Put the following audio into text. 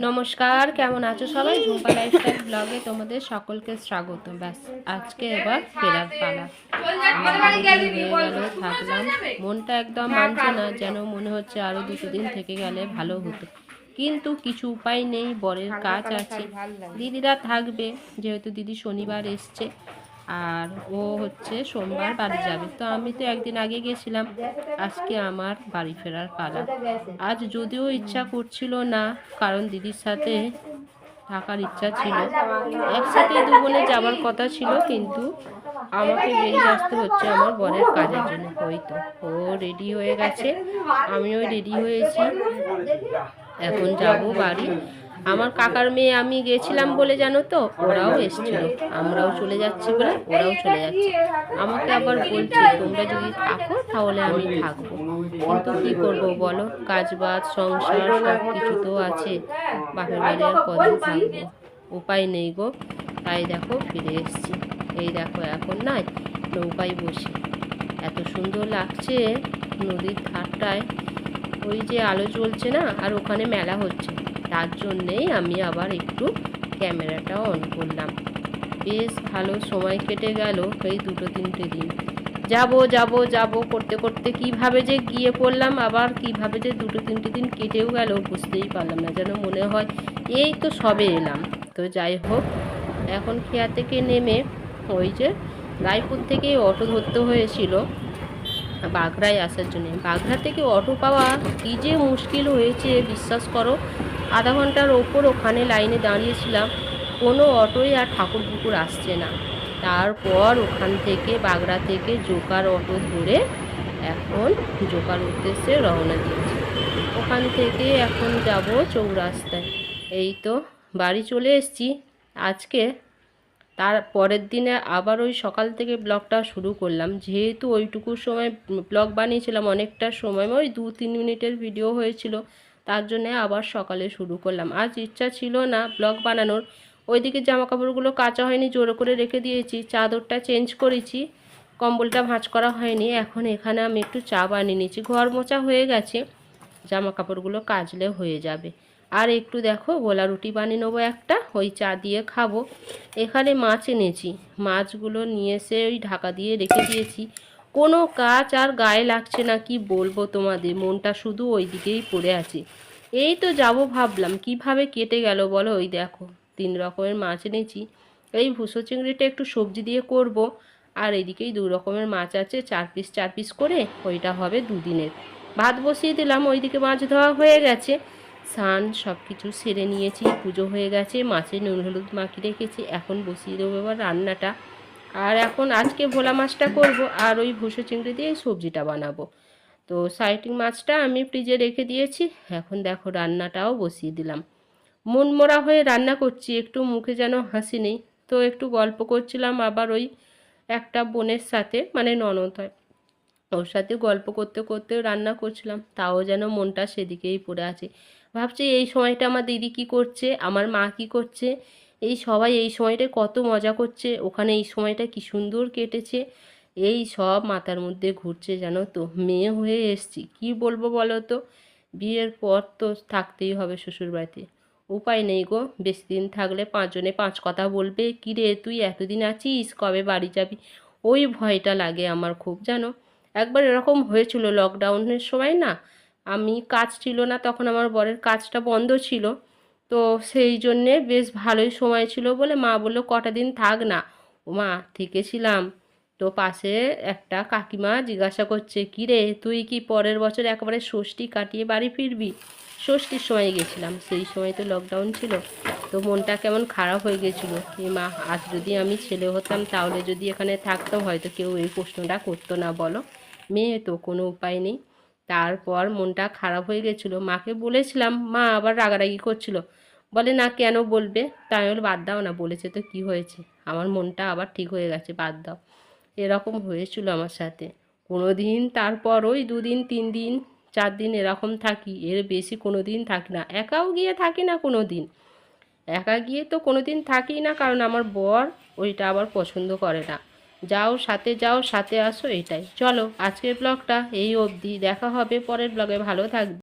নমস্কার, কেমন আছো সবাই? ঝুম্পা লাইফস্টাইল ব্লগে তোমাদের সকলকে স্বাগত। ব্যাস আজকে এবার ফেরার পালা। হয়ে গেল, থাকলাম, মনটা একদম মানছে না, যেন মনে হচ্ছে আরো 2 দিন থেকে গেলে ভালো হতো, কিন্তু কিছু উপায় নেই। বরের কাজ আছে, দিদিরা থাকবে, যেহেতু দিদি শনিবার এসছে আর ও হচ্ছে সোমবার বাড়ি যাবে। তো আমি তো একদিন আগে গেছিলাম, আজকে আমার বাড়ি ফেরার পালা। আজ যদিও ইচ্ছা করছিল না, কারণ দিদির সাথে থাকার ইচ্ছা ছিল, একসাথে দুজনে যাবার কথা ছিল, কিন্তু আমাকে বেরিয়ে আসতে হচ্ছে আমার বরের কাজের জন্য। হয়তো ও রেডি হয়ে গেছে, আমিও রেডি হয়েছি, এখন যাব বাড়ি। আমার কাকার মেয়ে আমি গেছিলাম বলে জানো তো, ওরাও এসেছিল, আমরাও চলে যাচ্ছি বলে ওরাও চলে যাচ্ছে। আমাকে আবার বলছে তোমরা যদি থাকো তাহলে আমি থাকবো, কিন্তু কি করব বলো, কাজ বাজ সংসার সব কিছু তো আছে, বাপের বাড়ি আর কদিন থাকবো, উপায় নেই গো। তাই দেখো ফিরে এসছি। এই দেখো এখন নাই নৌকায় বসে, এত সুন্দর লাগছে নদীর ধারটায়, ওই যে আলো জ্বলছে না, আর ওখানে মেলা হচ্ছে, তার জন্যেই আমি আবার একটু ক্যামেরাটা অন করলাম। বেশ ভালো সময় কেটে গেল এই 2-3 দিন। যাব যাব যাব করতে করতে কিভাবে যে গিয়ে পড়লাম, আবার কিভাবে যে 2-3 দিন কেটেও গেল বুঝতেই পারলাম না, যেন মনে হয় এই তো সবে এলাম। তো যাই হোক, এখন খেয়া থেকে নেমে ওই যে রায়পুর থেকে অটো ধরতে হয়েছিল বাগড়ায় আসার জন্য। বাগড়া থেকে অটো পাওয়া কী যে মুশকিল হয়েছে বিশ্বাস করো। আধা ঘন্টার ওপর ওখানে লাইনে দাঁড়িয়েছিলাম, কোনো অটোই আর ঠাকুর পুকুর আসছে না। তারপর ওখান থেকে বাগড়া থেকে জোকার অটো ধরে এখন জোকার উদ্দেশ্যে রওনা দিয়েছি। ওখান থেকে এখন যাব চৌরাস্তায়। এই তো বাড়ি চলে এসেছি আজকে। তার পরের দিনে আবার ওই সকাল থেকে ব্লগটা শুরু করলাম, যেহেতু ওইটুকু সময় ব্লগ বানিয়েছিলাম, অনেকটা সময়, ওই 2-3 মিনিটের ভিডিও হয়েছিল, তার জন্যে আবার সকালে শুরু করলাম। আজ ইচ্ছা ছিল না ব্লগ বানানোর। ওইদিকে জামা কাপড়গুলো কাচা হয়নি, জোর করে রেখে দিয়েছি, চাদরটা চেঞ্জ করেছি, কম্বলটা ভাঁজ করা হয়নি। এখন এখানে আমি একটু চা বানিয়ে নিয়েছি, ঘর মোছা হয়ে গেছে, জামা কাপড়গুলো কাচলে হয়ে যাবে। আর একটু দেখো গোলা রুটি বানিয়ে নেবো একটা, ওই চা দিয়ে খাবো। এখানে মাছ এনেছি, মাছগুলো নিয়ে এসে ওই ঢাকা দিয়ে রেখে দিয়েছি। কোনো কাজ আর গায়ে লাগছে না, কি বলবো তোমাদের, মনটা শুধু ওই দিকেই পড়ে আছে। এই তো যাব ভাবলাম, কিভাবে কেটে গেল বলো। ওই দেখো 3 রকমের মাছ এনেছি, এই ভুসো চিংড়িটা একটু সবজি দিয়ে করব, আর এদিকেই 2 রকমের মাছ আছে, 4 পিস করে, ওইটা হবে 2 দিনের। ভাত বসিয়ে দিলাম, ওইদিকে মাছ ধোয়া হয়ে গেছে, স্নান সব কিছু সেরে নিয়েছি, পুজো হয়ে গেছে, মাছে নুন হলুদ মাখিয়ে রেখেছি, এখন বসিয়ে দেবো এবার রান্নাটা। আর এখন আজকে ভোলা মাছটা করব, আর ওই ভুসো চিংড়ি দিয়ে সবজিটা বানাবো। তো সাইটিং মাছটা আমি ফ্রিজে রেখে দিয়েছি, এখন দেখো রান্নাটাও বসিয়ে দিলাম। মনমরা হয়ে রান্না করছি, একটু মুখে যেন হাসি নেই। তো একটু গল্প করছিলাম আবার ওই একটা বোনের সাথে, মানে ননদ হয়, ওর সাথে গল্প করতে করতে রান্না করছিলাম, তাও যেন মনটা সেদিকেই পড়ে আছে। ভাবছি এই সময়টা আমার দিদি কি করছে, আমার মা কি করছে, এই সবাই এই সময়টা কত মজা করছে, ওখানে এই সময়টা কি সুন্দর কেটেছে, এই সব মাথার মধ্যে ঘুরছে জানো তো। মেয়ে হয়ে এসছি, কি বলবো বলো তো, বিয়ের পর তো থাকতেই হবে শ্বশুরবাড়িতে, উপায় নেই গো। বেশি দিন থাকলে 5 জনে 5 কথা বলবে, কী রে তুই এতদিন আছিস, কবে বাড়ি যাবি, ওই ভয়টা লাগে আমার খুব জানো। একবার এরকম হয়েছিল লকডাউনের সময় না, আমি কাজ ছিল না তখন, আমার বরের কাজটা বন্ধ ছিল, তো সেই জন্যে বেশ ভালোই সময় ছিল বলে মা বললো কটা দিন থাক না। ও মা থেকেছিলাম, তো পাশে একটা কাকিমা জিজ্ঞাসা করছে, কী রে তুই কি পরের বছর একেবারে ষষ্ঠী কাটিয়ে বাড়ি ফিরবি? ষষ্ঠীর সময় গেছিলাম, সেই সময় তো লকডাউন ছিল, তো মনটা কেমন খারাপ হয়ে গেছিলো, এ মা আজ যদি আমি ছেলে হতাম তাহলে যদি এখানে থাকতাম হয়তো কেউ এই প্রশ্নটা করতো না বলো, মেয়ে তো কোনো উপায় নেই। তারপর মনটা খারাপ হয়ে গেছিলো, মাকে বলেছিলাম, মা আবার রাগারাগি করছিল, বলে না কেন বলবে, তাই বলে বাদ দাও না, বলেছে তো কি হয়েছে, আমার মনটা আবার ঠিক হয়ে গেছে, বাদ দাও। এরকম হয়েছিল আমার সাথে কোনো দিন, তারপর ওই 2 দিন 3 দিন 4 দিন এরকম থাকি, এর বেশি কোনো দিন থাকি না। একাও গিয়ে থাকি না কোনো দিন, একা গিয়ে তো কোনো দিন থাকি না, কারণ আমার বর ওইটা আবার পছন্দ করে না, যাও সাথে আসো, এটাই। চলো আজকের ব্লগটা এই অবধি, দেখা হবে পরের ব্লগে, ভালো থাকবে।